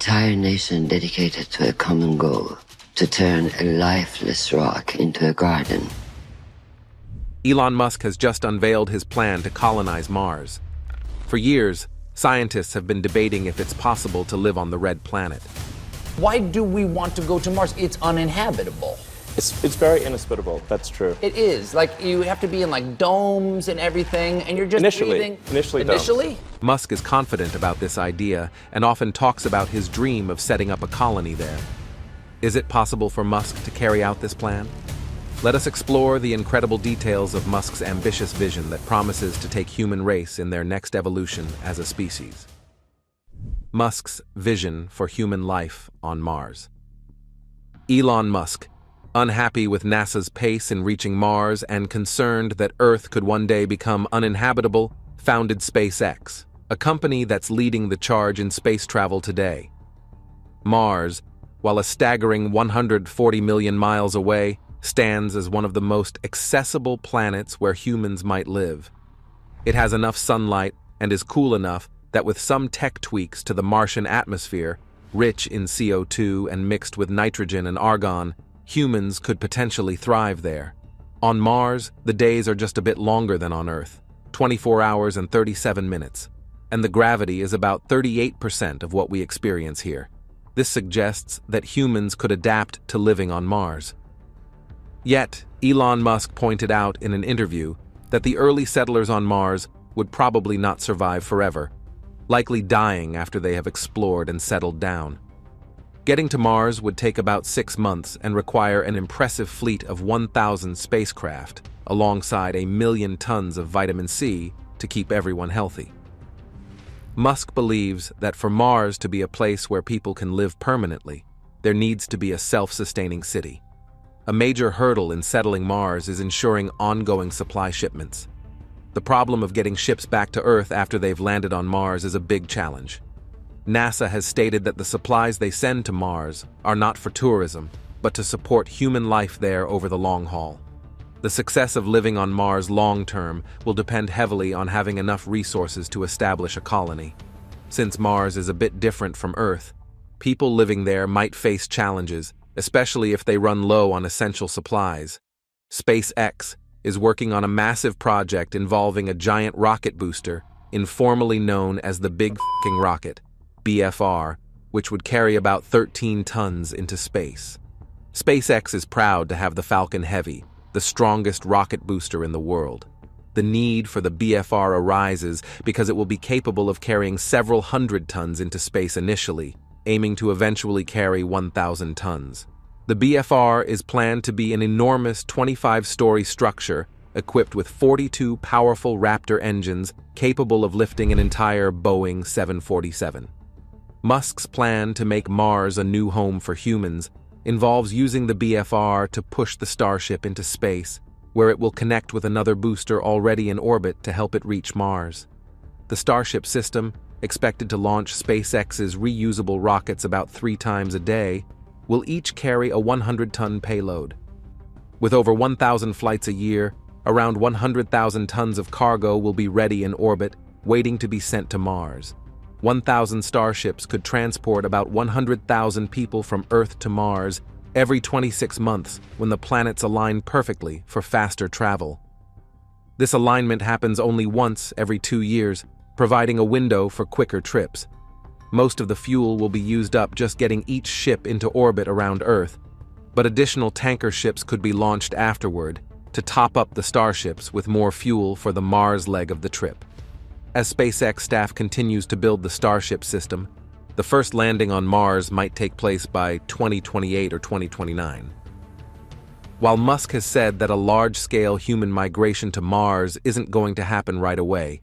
entire nation dedicated to a common goal: to turn a lifeless rock into a garden. Elon Musk has just unveiled his plan to colonize Mars. For years, scientists have been debating if it's possible to live on the red planet. Why do we want to go to Mars? It's uninhabitable. It's very inhospitable, that's true. It is. Like, you have to be in like domes and everything, and you're just breathing. Initially. Musk is confident about this idea and often talks about his dream of setting up a colony there. Is it possible for Musk to carry out this plan? Let us explore the incredible details of Musk's ambitious vision that promises to take human race in their next evolution as a species. Musk's vision for human life on Mars. Elon Musk, unhappy with NASA's pace in reaching Mars and concerned that Earth could one day become uninhabitable, founded SpaceX, a company that's leading the charge in space travel today. Mars, while a staggering 140 million miles away, stands as one of the most accessible planets where humans might live. It has enough sunlight and is cool enough that with some tech tweaks to the Martian atmosphere, rich in CO2 and mixed with nitrogen and argon, humans could potentially thrive there. On Mars, the days are just a bit longer than on Earth, 24 hours and 37 minutes, and the gravity is about 38% of what we experience here. This suggests that humans could adapt to living on Mars. Yet, Elon Musk pointed out in an interview that the early settlers on Mars would probably not survive forever, likely dying after they have explored and settled down. Getting to Mars would take about 6 months and require an impressive fleet of 1,000 spacecraft, alongside 1 million tons of vitamin C to keep everyone healthy. Musk believes that for Mars to be a place where people can live permanently, there needs to be a self-sustaining city. A major hurdle in settling Mars is ensuring ongoing supply shipments. The problem of getting ships back to Earth after they've landed on Mars is a big challenge. NASA has stated that the supplies they send to Mars are not for tourism, but to support human life there over the long haul. The success of living on Mars long-term will depend heavily on having enough resources to establish a colony. Since Mars is a bit different from Earth, people living there might face challenges, especially if they run low on essential supplies. SpaceX is working on a massive project involving a giant rocket booster, informally known as the Big F***ing Rocket, BFR, which would carry about 13 tons into space. SpaceX is proud to have the Falcon Heavy, the strongest rocket booster in the world. The need for the BFR arises because it will be capable of carrying several hundred tons into space initially, aiming to eventually carry 1,000 tons. The BFR is planned to be an enormous 25-story structure equipped with 42 powerful Raptor engines capable of lifting an entire Boeing 747. Musk's plan to make Mars a new home for humans involves using the BFR to push the Starship into space, where it will connect with another booster already in orbit to help it reach Mars. The Starship system, expected to launch SpaceX's reusable rockets about 3 times a day, will each carry a 100-ton payload. With over 1,000 flights a year, around 100,000 tons of cargo will be ready in orbit, waiting to be sent to Mars. 1,000 starships could transport about 100,000 people from Earth to Mars every 26 months when the planets align perfectly for faster travel. This alignment happens only once every 2 years, providing a window for quicker trips. Most of the fuel will be used up just getting each ship into orbit around Earth, but additional tanker ships could be launched afterward to top up the starships with more fuel for the Mars leg of the trip. As SpaceX staff continues to build the Starship system, the first landing on Mars might take place by 2028 or 2029. While Musk has said that a large-scale human migration to Mars isn't going to happen right away,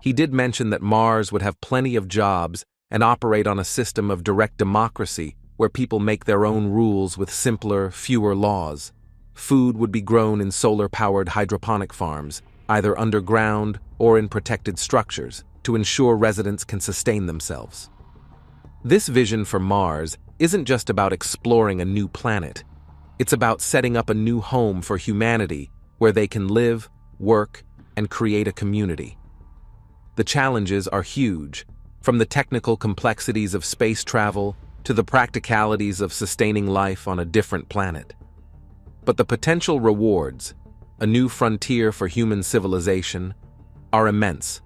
he did mention that Mars would have plenty of jobs and operate on a system of direct democracy where people make their own rules with simpler, fewer laws. Food would be grown in solar-powered hydroponic farms, either underground or in protected structures, to ensure residents can sustain themselves. This vision for Mars isn't just about exploring a new planet. It's about setting up a new home for humanity where they can live, work, and create a community. The challenges are huge. from the technical complexities of space travel to the practicalities of sustaining life on a different planet. But the potential rewards, a new frontier for human civilization, are immense.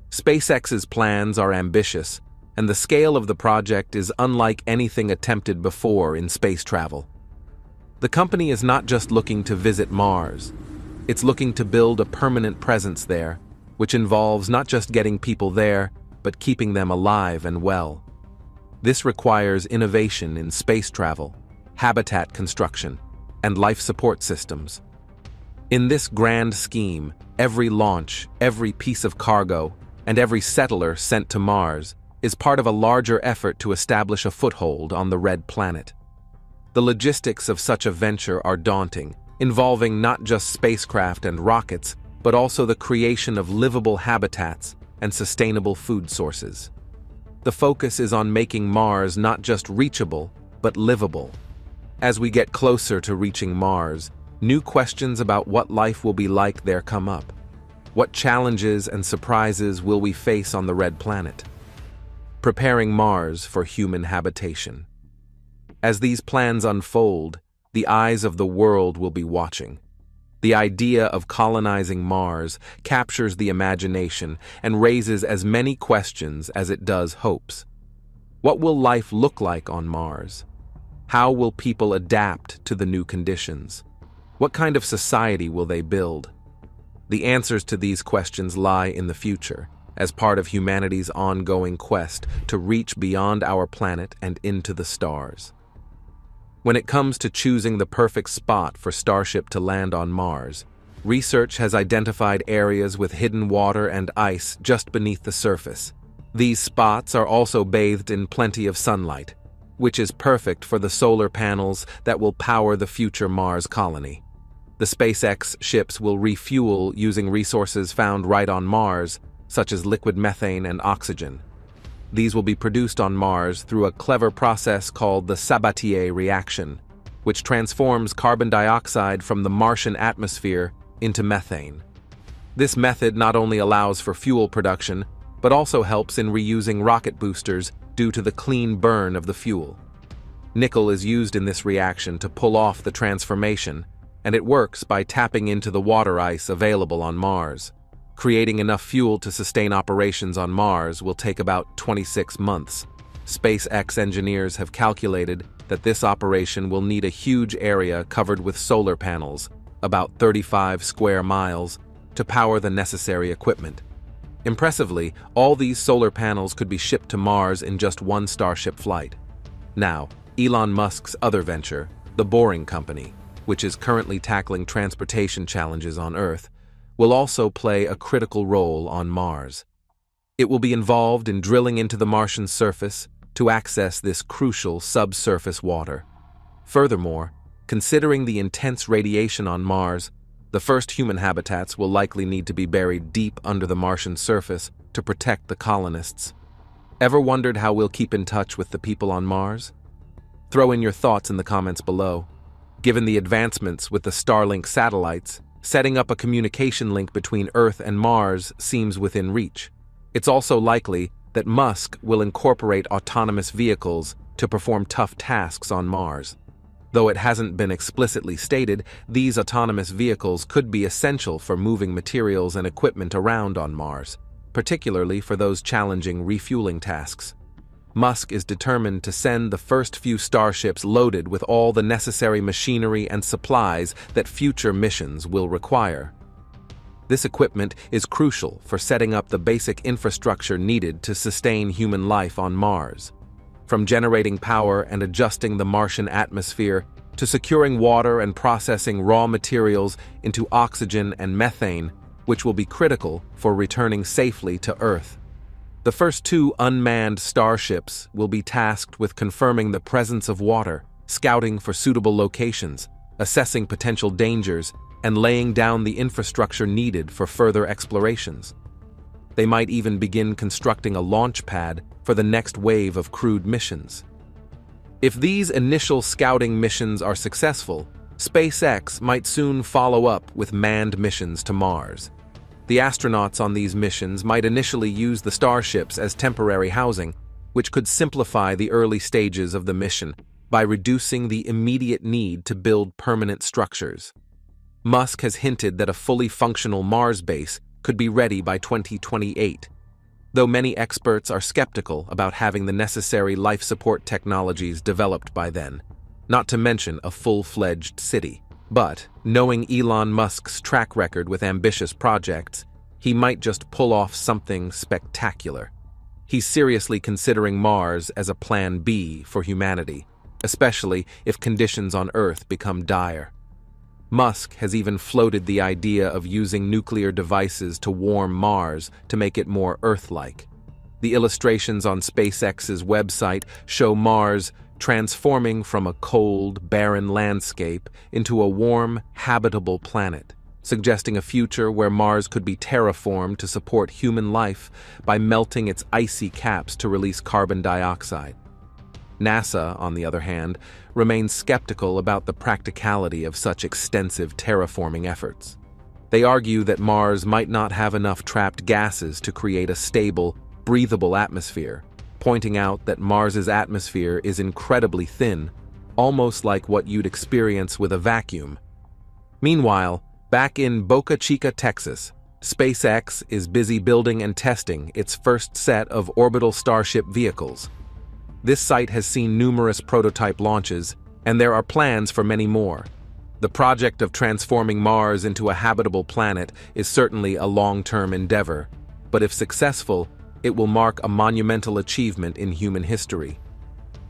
SpaceX's plans are ambitious, and the scale of the project is unlike anything attempted before in space travel. The company is not just looking to visit Mars, it's looking to build a permanent presence there, which involves not just getting people there, but keeping them alive and well. This requires innovation in space travel, habitat construction, and life support systems. In this grand scheme, every launch, every piece of cargo, and every settler sent to Mars is part of a larger effort to establish a foothold on the red planet. The logistics of such a venture are daunting, involving not just spacecraft and rockets, but also the creation of livable habitats and sustainable food sources. The focus is on making Mars not just reachable, but livable. As we get closer to reaching Mars, new questions about what life will be like there come up. What challenges and surprises will we face on the red planet? Preparing Mars for human habitation. As these plans unfold, the eyes of the world will be watching. The idea of colonizing Mars captures the imagination and raises as many questions as it does hopes. What will life look like on Mars? How will people adapt to the new conditions? What kind of society will they build? The answers to these questions lie in the future, as part of humanity's ongoing quest to reach beyond our planet and into the stars. When it comes to choosing the perfect spot for Starship to land on Mars, research has identified areas with hidden water and ice just beneath the surface. These spots are also bathed in plenty of sunlight, which is perfect for the solar panels that will power the future Mars colony. The SpaceX ships will refuel using resources found right on Mars, such as liquid methane and oxygen. These will be produced on Mars through a clever process called the Sabatier reaction, which transforms carbon dioxide from the Martian atmosphere into methane. This method not only allows for fuel production, but also helps in reusing rocket boosters due to the clean burn of the fuel. Nickel is used in this reaction to pull off the transformation, and it works by tapping into the water ice available on Mars. Creating enough fuel to sustain operations on Mars will take about 26 months. SpaceX engineers have calculated that this operation will need a huge area covered with solar panels, about 35 square miles, to power the necessary equipment. Impressively, all these solar panels could be shipped to Mars in just one Starship flight. Now, Elon Musk's other venture, the Boring Company, which is currently tackling transportation challenges on Earth, will also play a critical role on Mars. It will be involved in drilling into the Martian surface to access this crucial subsurface water. Furthermore, considering the intense radiation on Mars, the first human habitats will likely need to be buried deep under the Martian surface to protect the colonists. Ever wondered how we'll keep in touch with the people on Mars? Throw in your thoughts in the comments below. Given the advancements with the Starlink satellites, setting up a communication link between Earth and Mars seems within reach. It's also likely that Musk will incorporate autonomous vehicles to perform tough tasks on Mars. Though it hasn't been explicitly stated, these autonomous vehicles could be essential for moving materials and equipment around on Mars, particularly for those challenging refueling tasks. Musk is determined to send the first few starships loaded with all the necessary machinery and supplies that future missions will require. This equipment is crucial for setting up the basic infrastructure needed to sustain human life on Mars. From generating power and adjusting the Martian atmosphere to securing water and processing raw materials into oxygen and methane, which will be critical for returning safely to Earth. The first two unmanned starships will be tasked with confirming the presence of water, scouting for suitable locations, assessing potential dangers, and laying down the infrastructure needed for further explorations. They might even begin constructing a launch pad for the next wave of crewed missions. If these initial scouting missions are successful, SpaceX might soon follow up with manned missions to Mars. The astronauts on these missions might initially use the starships as temporary housing, which could simplify the early stages of the mission by reducing the immediate need to build permanent structures. Musk has hinted that a fully functional Mars base could be ready by 2028, though many experts are skeptical about having the necessary life support technologies developed by then, not to mention a full-fledged city. But, knowing Elon Musk's track record with ambitious projects, he might just pull off something spectacular. He's seriously considering Mars as a plan B for humanity, especially if conditions on Earth become dire. Musk has even floated the idea of using nuclear devices to warm Mars to make it more Earth-like. The illustrations on SpaceX's website show Mars transforming from a cold, barren landscape into a warm, habitable planet, suggesting a future where Mars could be terraformed to support human life by melting its icy caps to release carbon dioxide. NASA, on the other hand, remains skeptical about the practicality of such extensive terraforming efforts. They argue that Mars might not have enough trapped gases to create a stable, breathable atmosphere, pointing out that Mars's atmosphere is incredibly thin, almost like what you'd experience with a vacuum. Meanwhile, back in Boca Chica, Texas, SpaceX is busy building and testing its first set of orbital Starship vehicles. This site has seen numerous prototype launches, and there are plans for many more. The project of transforming Mars into a habitable planet is certainly a long-term endeavor, but if successful, it will mark a monumental achievement in human history.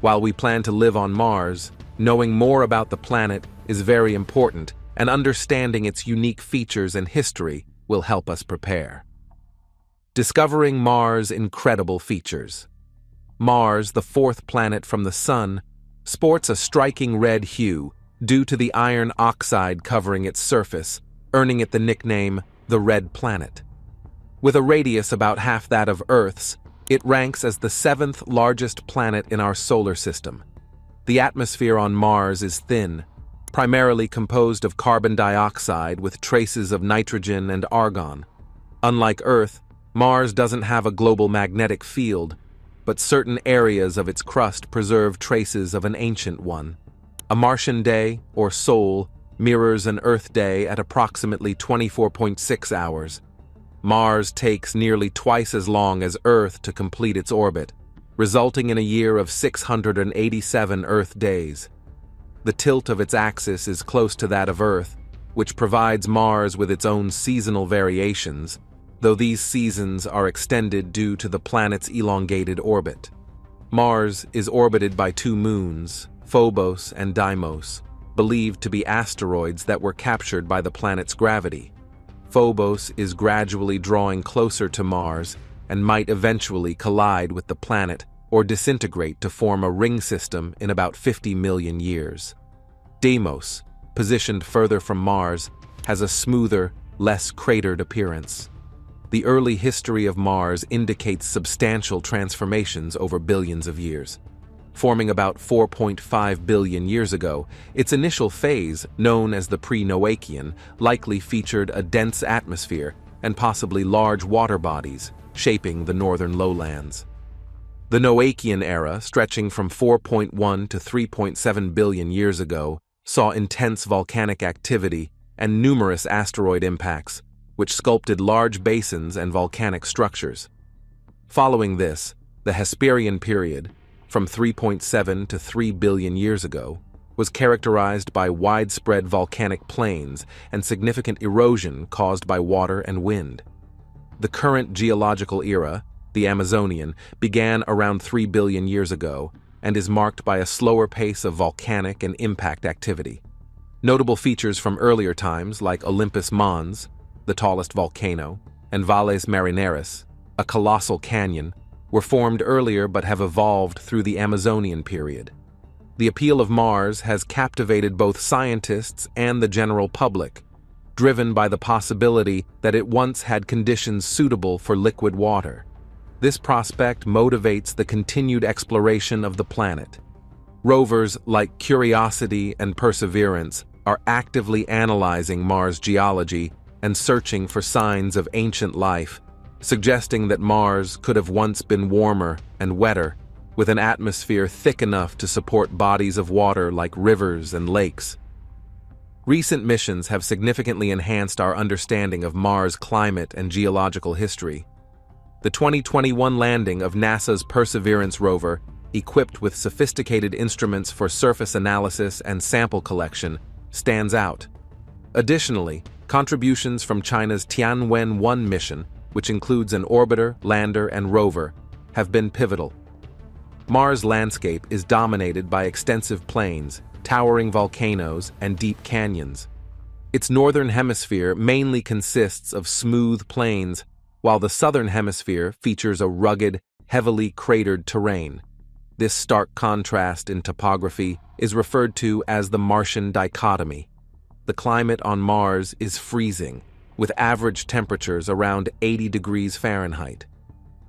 While we plan to live on Mars, knowing more about the planet is very important, and understanding its unique features and history will help us prepare. Discovering Mars' incredible features. Mars, the fourth planet from the Sun, sports a striking red hue due to the iron oxide covering its surface, earning it the nickname the Red Planet. With a radius about half that of Earth's, it ranks as the seventh largest planet in our solar system. The atmosphere on Mars is thin, primarily composed of carbon dioxide with traces of nitrogen and argon. Unlike Earth, Mars doesn't have a global magnetic field, but certain areas of its crust preserve traces of an ancient one. A Martian day, or sol, mirrors an Earth day at approximately 24.6 hours. Mars takes nearly twice as long as Earth to complete its orbit, resulting in a year of 687 Earth days. The tilt of its axis is close to that of Earth, which provides Mars with its own seasonal variations, though these seasons are extended due to the planet's elongated orbit. Mars is orbited by two moons, Phobos and Deimos, believed to be asteroids that were captured by the planet's gravity. Phobos is gradually drawing closer to Mars and might eventually collide with the planet or disintegrate to form a ring system in about 50 million years. Deimos, positioned further from Mars, has a smoother, less cratered appearance. The early history of Mars indicates substantial transformations over billions of years. Forming about 4.5 billion years ago, its initial phase, known as the pre-Noachian, likely featured a dense atmosphere and possibly large water bodies, shaping the northern lowlands. The Noachian era, stretching from 4.1 to 3.7 billion years ago, saw intense volcanic activity and numerous asteroid impacts, which sculpted large basins and volcanic structures. Following this, the Hesperian period, from 3.7 to 3 billion years ago, was characterized by widespread volcanic plains and significant erosion caused by water and wind. The current geological era, the Amazonian, began around 3 billion years ago and is marked by a slower pace of volcanic and impact activity. Notable features from earlier times like Olympus Mons, the tallest volcano, and Valles Marineris, a colossal canyon, were formed earlier but have evolved through the Amazonian period. The appeal of Mars has captivated both scientists and the general public, driven by the possibility that it once had conditions suitable for liquid water. This prospect motivates the continued exploration of the planet. Rovers like Curiosity and Perseverance are actively analyzing Mars geology and searching for signs of ancient life, suggesting that Mars could have once been warmer and wetter, with an atmosphere thick enough to support bodies of water like rivers and lakes. Recent missions have significantly enhanced our understanding of Mars' climate and geological history. The 2021 landing of NASA's Perseverance rover, equipped with sophisticated instruments for surface analysis and sample collection, stands out. Additionally, contributions from China's Tianwen-1 mission, which includes an orbiter, lander, and rover, have been pivotal. Mars' landscape is dominated by extensive plains, towering volcanoes, and deep canyons. Its northern hemisphere mainly consists of smooth plains, while the southern hemisphere features a rugged, heavily cratered terrain. This stark contrast in topography is referred to as the Martian dichotomy. The climate on Mars is freezing, with average temperatures around 80 degrees Fahrenheit.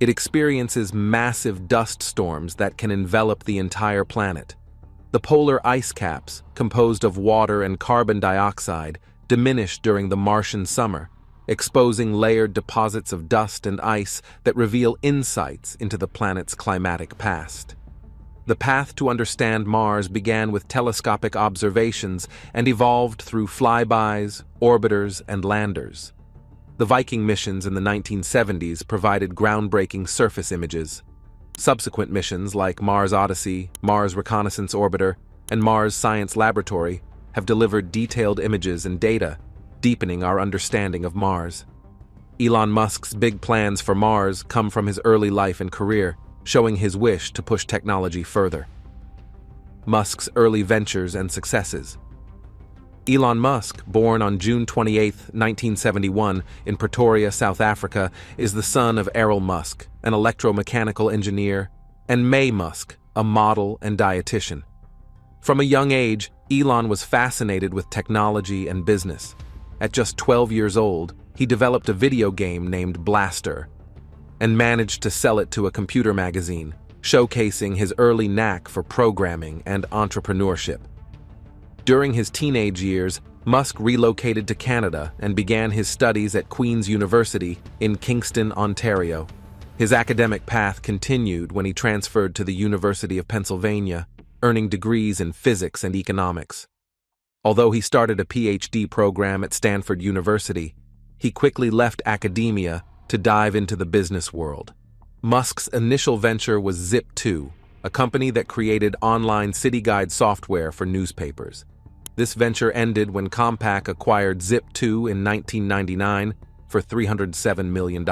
It experiences massive dust storms that can envelop the entire planet. The polar ice caps, composed of water and carbon dioxide, diminish during the Martian summer, exposing layered deposits of dust and ice that reveal insights into the planet's climatic past. The path to understand Mars began with telescopic observations and evolved through flybys, orbiters, and landers. The Viking missions in the 1970s provided groundbreaking surface images. Subsequent missions like Mars Odyssey, Mars Reconnaissance Orbiter, and Mars Science Laboratory have delivered detailed images and data, deepening our understanding of Mars. Elon Musk's big plans for Mars come from his early life and career, showing his wish to push technology further. Musk's early ventures and successes. Elon Musk, born on June 28, 1971, in Pretoria, South Africa, is the son of Errol Musk, an electromechanical engineer, and May Musk, a model and dietitian. From a young age, Elon was fascinated with technology and business. At just 12 years old, he developed a video game named Blaster and managed to sell it to a computer magazine, showcasing his early knack for programming and entrepreneurship. During his teenage years, Musk relocated to Canada and began his studies at Queen's University in Kingston, Ontario. His academic path continued when he transferred to the University of Pennsylvania, earning degrees in physics and economics. Although he started a PhD program at Stanford University, he quickly left academia to dive into the business world. Musk's initial venture was Zip2, a company that created online city guide software for newspapers. This venture ended when Compaq acquired Zip2 in 1999 for $307 million.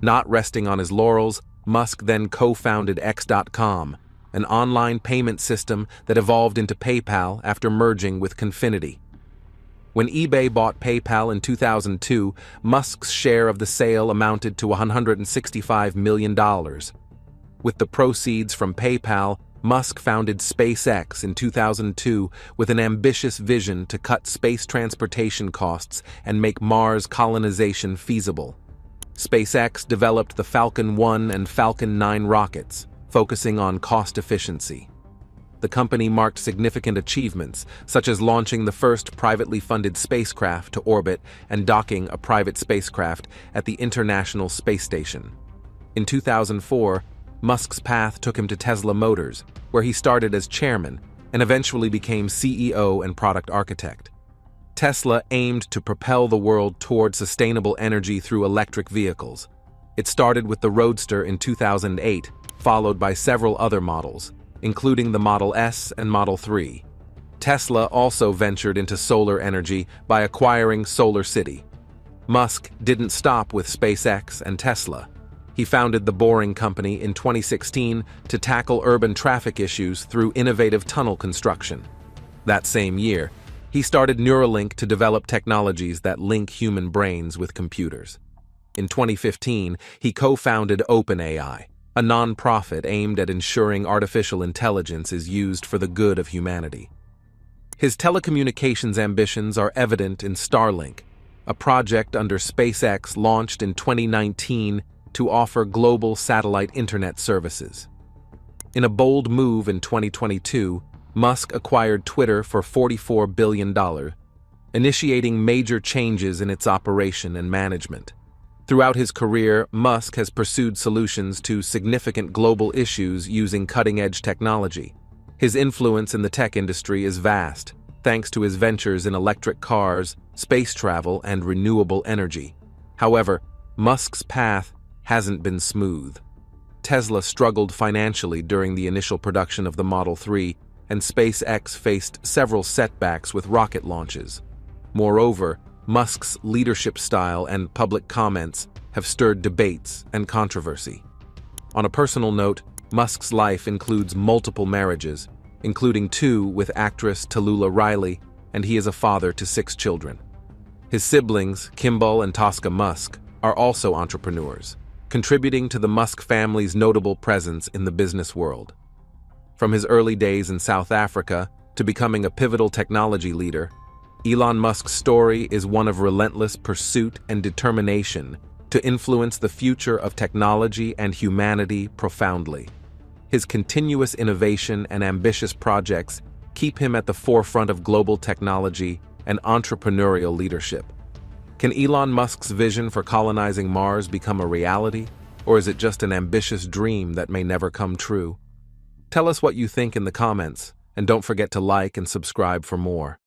Not resting on his laurels, Musk then co-founded X.com, an online payment system that evolved into PayPal after merging with Confinity. When eBay bought PayPal in 2002, Musk's share of the sale amounted to $165 million. With the proceeds from PayPal, Musk founded SpaceX in 2002 with an ambitious vision to cut space transportation costs and make Mars colonization feasible. SpaceX developed the Falcon 1 and Falcon 9 rockets, focusing on cost efficiency. The company marked significant achievements, such as launching the first privately funded spacecraft to orbit and docking a private spacecraft at the International Space Station. In 2004, Musk's path took him to Tesla Motors, where he started as chairman and eventually became CEO and product architect. Tesla aimed to propel the world toward sustainable energy through electric vehicles. It started with the Roadster in 2008, followed by several other models, including the Model S and Model 3. Tesla also ventured into solar energy by acquiring SolarCity. Musk didn't stop with SpaceX and Tesla. He founded the Boring Company in 2016 to tackle urban traffic issues through innovative tunnel construction. That same year, he started Neuralink to develop technologies that link human brains with computers. In 2015, he co-founded OpenAI, a non-profit aimed at ensuring artificial intelligence is used for the good of humanity. His telecommunications ambitions are evident in Starlink, a project under SpaceX launched in 2019 to offer global satellite internet services. In a bold move in 2022, Musk acquired Twitter for $44 billion. initiating major changes in its operation and management. Throughout his career, Musk has pursued solutions to significant global issues using cutting-edge technology. His influence in the tech industry is vast, thanks to his ventures in electric cars, space travel, and renewable energy. However, Musk's path hasn't been smooth. Tesla struggled financially during the initial production of the Model 3, and SpaceX faced several setbacks with rocket launches. Moreover, Musk's leadership style and public comments have stirred debates and controversy. On a personal note, Musk's life includes multiple marriages, including 2 with actress Tallulah Riley, and he is a father to 6 children. His siblings, Kimball and Tosca Musk, are also entrepreneurs, contributing to the Musk family's notable presence in the business world. From his early days in South Africa to becoming a pivotal technology leader, Elon Musk's story is one of relentless pursuit and determination to influence the future of technology and humanity profoundly. His continuous innovation and ambitious projects keep him at the forefront of global technology and entrepreneurial leadership. Can Elon Musk's vision for colonizing Mars become a reality, or is it just an ambitious dream that may never come true? Tell us what you think in the comments, and don't forget to like and subscribe for more.